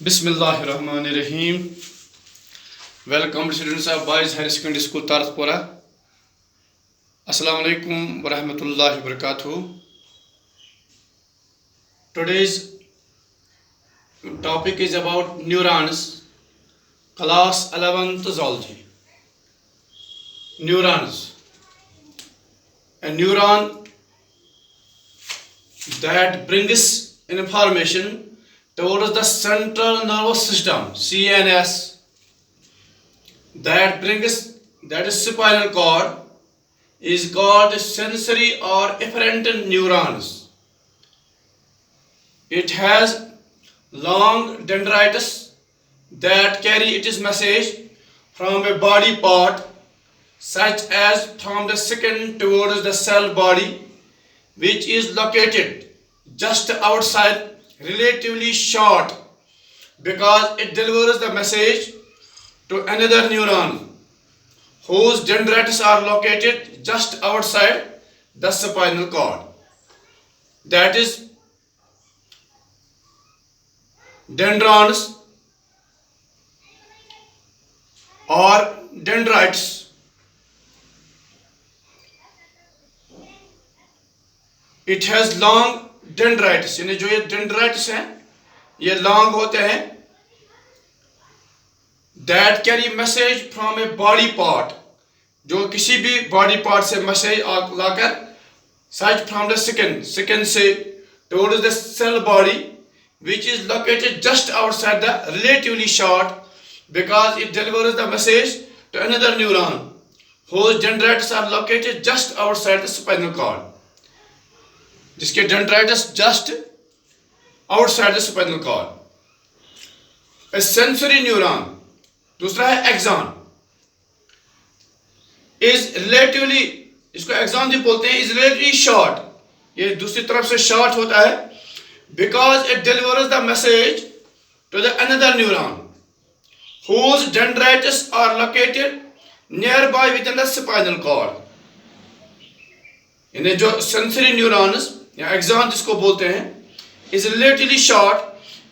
Bismillahirrahmanirrahim. Welcome students of Boys Higher Secondary School Tarspora. Assalamu alaikum wa rahmatullahi wa barakatuh. Today's topic is about neurons, class 11th zoology. Neurons. A neuron that brings information towards the central nervous system, CNS, that is spinal cord, is called sensory or efferent neurons. It has long dendrites that carry its message from a body part, such as from the skin towards the cell body, which is located just outside, relatively short, because it delivers the message to another neuron whose dendrites are located just outside the spinal cord. That is dendrons or dendrites. It has long dendrites, यानी जो ये dendrites हैं ये long होते हैं, that carry message from a body part, जो किसी भी बॉडी पार्ट से मैसेज लाकर सच फ्रॉम द स्किन से towards the cell body, which is located just outside the relatively short, because it delivers the message to another neuron whose dendrites are located just outside the spinal cord, जिसके dendrites just outside the spinal cord. A sensory neuron, दूसरा है axon, is relatively, इसको axon भी बोलते हैं, is relatively short, ये दूसरी तरफ से शॉर्ट होता है, because it delivers the message to the another neuron whose dendrites are located nearby within the spinal cord. यानी जो सेंसरी न्यूरॉन्स या एक्सॉन जिसको बोलते हैं, is relatively short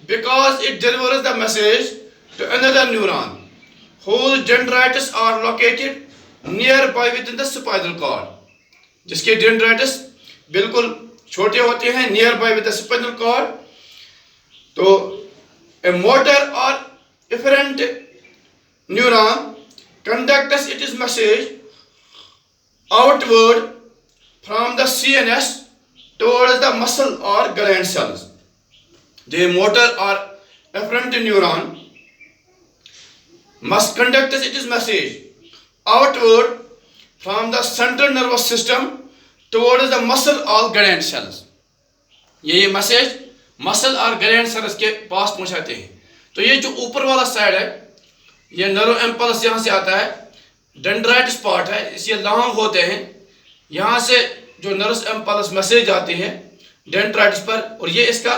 because it delivers the message to another neuron whose dendrites are located nearby within the spinal cord, जिसके dendrites बिल्कुल छोटे होते हैं, nearby with the spinal cord. तो a motor or efferent neuron conducts its message outward from the CNS towards the muscle or gland cells. The motor or efferent neuron must conduct its message outward from the central nervous system towards the muscle or gland cells. ये message muscle और gland sales के पास पहुंचाते हैं. तो ये जो ऊपर वाला साइड है, ये नर्व इम्पल्स यहाँ से आता है, डेंड्राइट्स पार्ट है, इसलिए लॉन्ग होते हैं, यहाँ से जो नर्व इम्पल्स मैसेज आते हैं डेंड्राइट्स पर, और ये इसका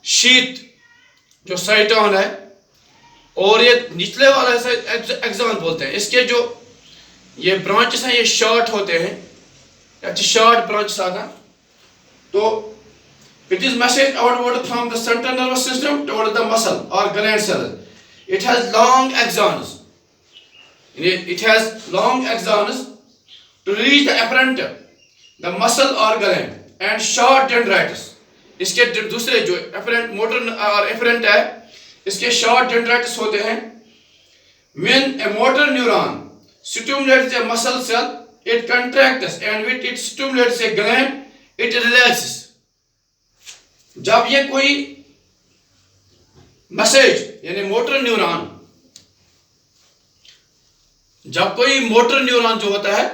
शीत जो साइटोन है, और ये निचले वाला एक्सॉन बोलते हैं. इसके जो ये ब्रांचेस हैं ये शॉर्ट होते हैं, अच्छे शॉर्ट ब्रांचेस आता है. तो it is message outward from the central nervous system toward the muscle or gland cell. It has long axons. It has long axons to reach the afferent, the muscle or gland, and short dendrites. इसके दूसरे जो afferent motor और efferent है, इसके short dendrites होते हैं. When a motor neuron stimulates a muscle cell, it contracts, and when it stimulates a gland, it relaxes. जब ये कोई मैसेज, यानी मोटर न्यूरॉन, जब कोई मोटर न्यूरॉन जो होता है,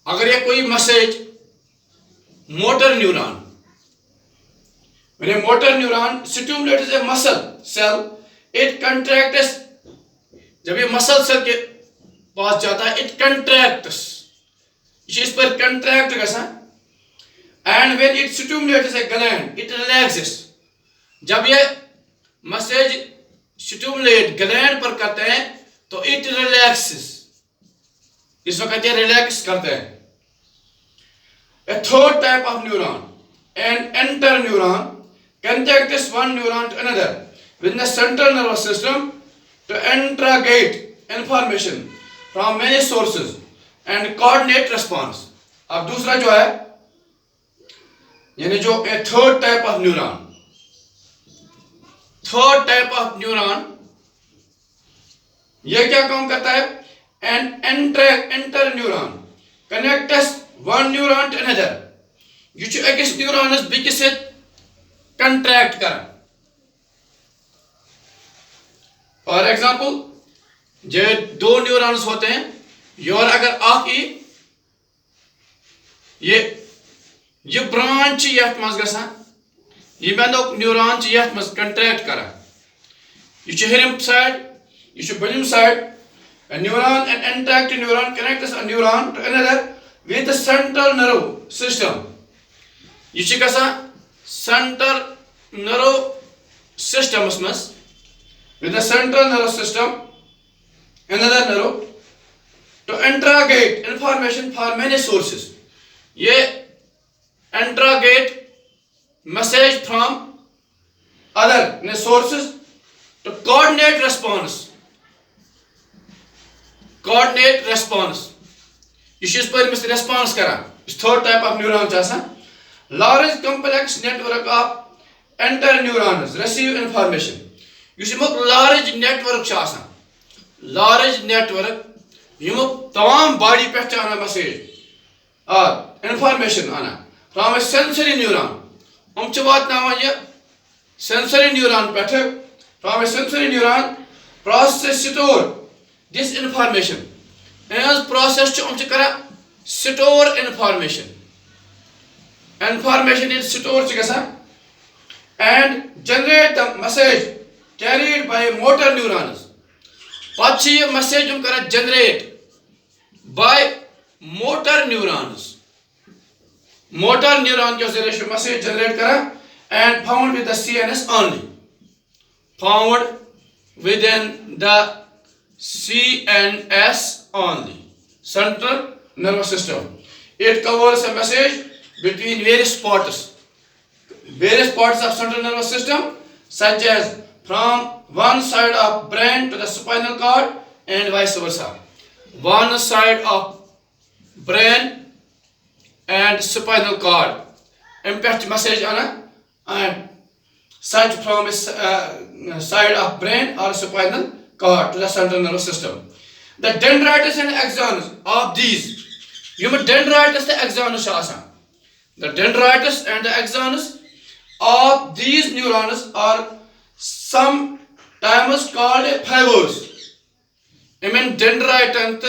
अगर ये कोई message motor neuron, when a motor neuron stimulates a muscle cell, it contracts. जब ये मसल सेल के पास जाता है, it contracts, इस पर contract कैसा, and when it stimulates a gland, it relaxes. जब ये मैसेज स्टिमुलेट ग्लैंड पर करते हैं तो it relaxes, इस वक्त ये रिलैक्स करते हैं. A third type of neuron, an interneuron, connects one neuron to another within the central nervous system to integrate information from many sources and coordinate response. अब दूसरा जो है यानी जो थर्ड टाइप ऑफ न्यूरॉन ये क्या काम करता है? And interneuron connects one neuron to another ये छु अकिस न्यूरॉनस बेकिस से कंट्रैक्ट कर. फॉर एग्जांपल जो दो न्यूरॉन्स होते हैं योर अगर आख ये ब्रांच यथ मज गसान ये बंदोक न्यूरॉन यथ मज कंट्रैक्ट कर ये हरिम साइड ये बनिम side a neuron and intact neuron connects a neuron to another with the central nerve system. ये छु गसान central nerve system with the central nervous system another nerve to interrogate information for many sources. ये interrogate message from other sources to coordinate response. ये इस पर response करा. इस third type of neuron चासा large complex network of inter neurons receive information. ये large network चासा large network ये तमाम body पे चाना message और information आना from a sensory neuron. हम चबात नामा ये sensory neuron पे from a sensory neuron process store this information as process च हम करा store information is store च गसा and generate the message carried by motor neurons. पाछ ये message हम करा generate by motor neurons. Motor neuron के जरिए message generate करा and found with the CNS only. Found within the CNS only. Central nervous system. It covers a message between various parts of central nervous system, such as from one side of brain to the spinal cord and vice versa. One side of brain and spinal cord. Impact message and such from a side of brain or spinal cord to the central nervous system. The dendrites and axons of these. You must dendrites the axons shasa. The dendrites and the axons of these neurons are sometimes called fibers. I mean dendrite and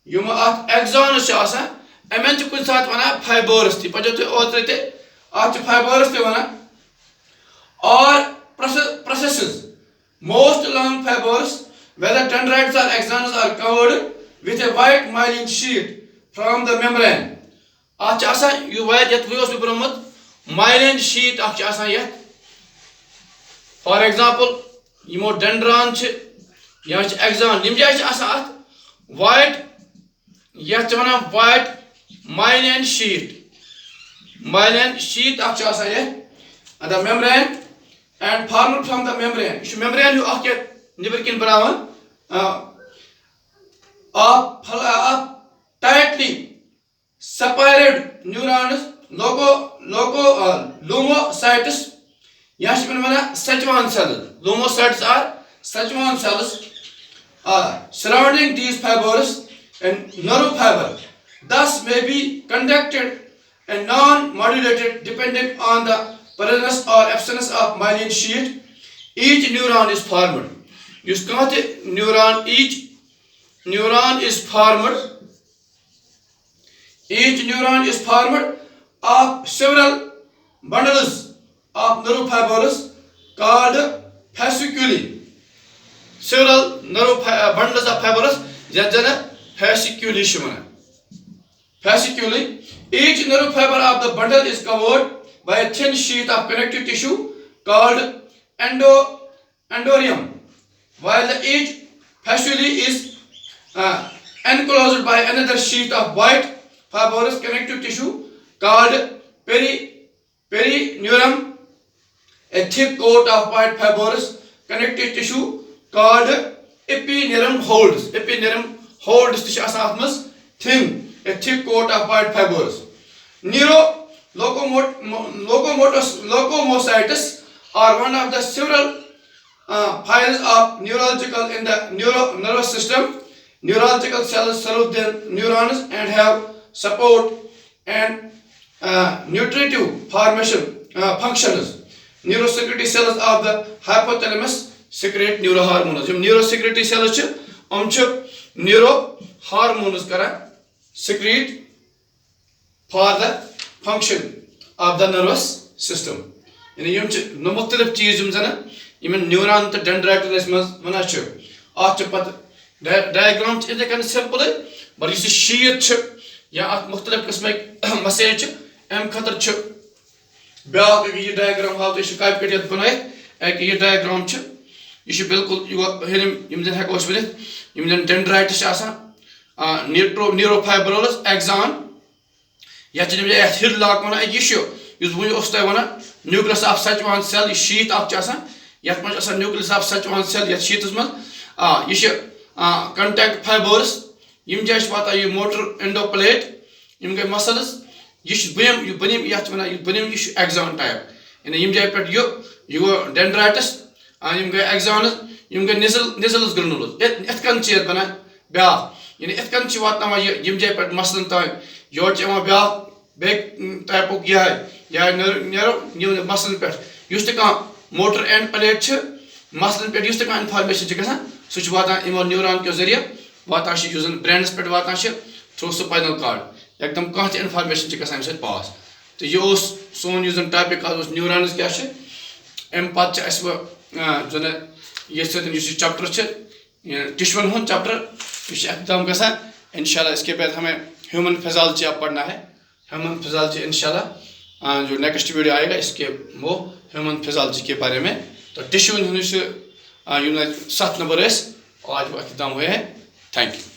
you must axons shasa. I mean to put that one fibers. The pajote otrite after fibers the one or processes. Most long fibers, whether dendrites or axons, are covered with a white myelin sheet from the membrane. Achasa you white yet we also promote myelin sheet of chasa yet. For example, you more dendron yach axon nimja asa white yet white myelin sheet of chasa yet and the membrane and formed from the membrane. This membrane you are never can brown tightly separated neurons lumocytes. Yes, Szechuan cells. Lumocytes are Szechuan cells surrounding these fibers and nerve fiber. Thus may be conducted and non-modulated depending on the presence or absence of myelin sheet. Each neuron is formed. Each neuron is formed of several bundles of nerve fibers called fasciculi. Several nerve bundles of fibers that fasciculi. Fasciculi. Each nerve fiber of the bundle is covered by a thin sheet of connective tissue called endorium, while each fasciculi is enclosed by another sheet of white fibrous connective tissue called perineurium. a thick coat of white fibers connected tissue called epineum holds. Epineum holds tissue asatmas thin, a thick coat of white fibers. Leukomocytes are one of the several files of neurological in the nervous system. Neurological cells serve the neurons and have support and nutritive formation functions. Neurosecretory cells of the hypothalamus secrete neurohormones. Neurosecretory cells neurohormones secrete for the function of the nervous system. यानी यम मुख्तलिफ चीज neuron तो dendrites one diagram इथे कन simple पर इस शीत या अत मुख्तलिफ किस्म मसेज अम खतर ब्या यह डायग्राम हाव तो कॉपी कट बन यह डायग्राम यह बिल्कुल यम जन हेको वन डेंड्राइट्स न्यूरोफाइब्रोलस एक्सान ये हिडलॉक वन यह वो वन न्यूक्लियस ऑफ सचवान सेल यह शीत ये न्यूक्लियस ऑफ सचवान सेल ये शीतस मज यह कंटैक्ट फाइबर्स यम जाय वाता यह मोटर एंडोप्लेट यम गई मसल्स यह बनिम ये बनिम यह एक्सान टाइप यानी यम जाय पे यह डेंड्राइट्स यम गई एक्सान यम गई निजल्स ग्रेनुलस इत कन बना ब्या यानी इत कन वाता यम जाय पे मसलन तान योर ब्या बे टाइपुक यह या नो मसलन पे मोटर एंड प्लेट मसलन पे इनफॉर्मेशन सह वातान इमो न्यूरॉन के जरिए वातान ब्रेनस पे वातान थ्रू स्पाइनल कार्ड एकदम कह इनफॉर्मेशन गसान पास तो यह सोन टॉपिक न्यूरॉन्स क्या अम पे ये चैप्टर टिश्यून हूँ चैप्टर यह एकदम गसान इंशाल्लाह। इसके बाद हमें ह्यूमन फिजियोलॉजी अब पढ़ना है। ह्यूमन फिजियोलॉजी इंशाल्लाह जो नेक्स्ट वीडियो आएगा इसके वो ह्यूमन फिजियोलॉजी के बारे में। तो टिश्यू 7 नंबर आज वो अख्ताम हुए हैं। Thank you.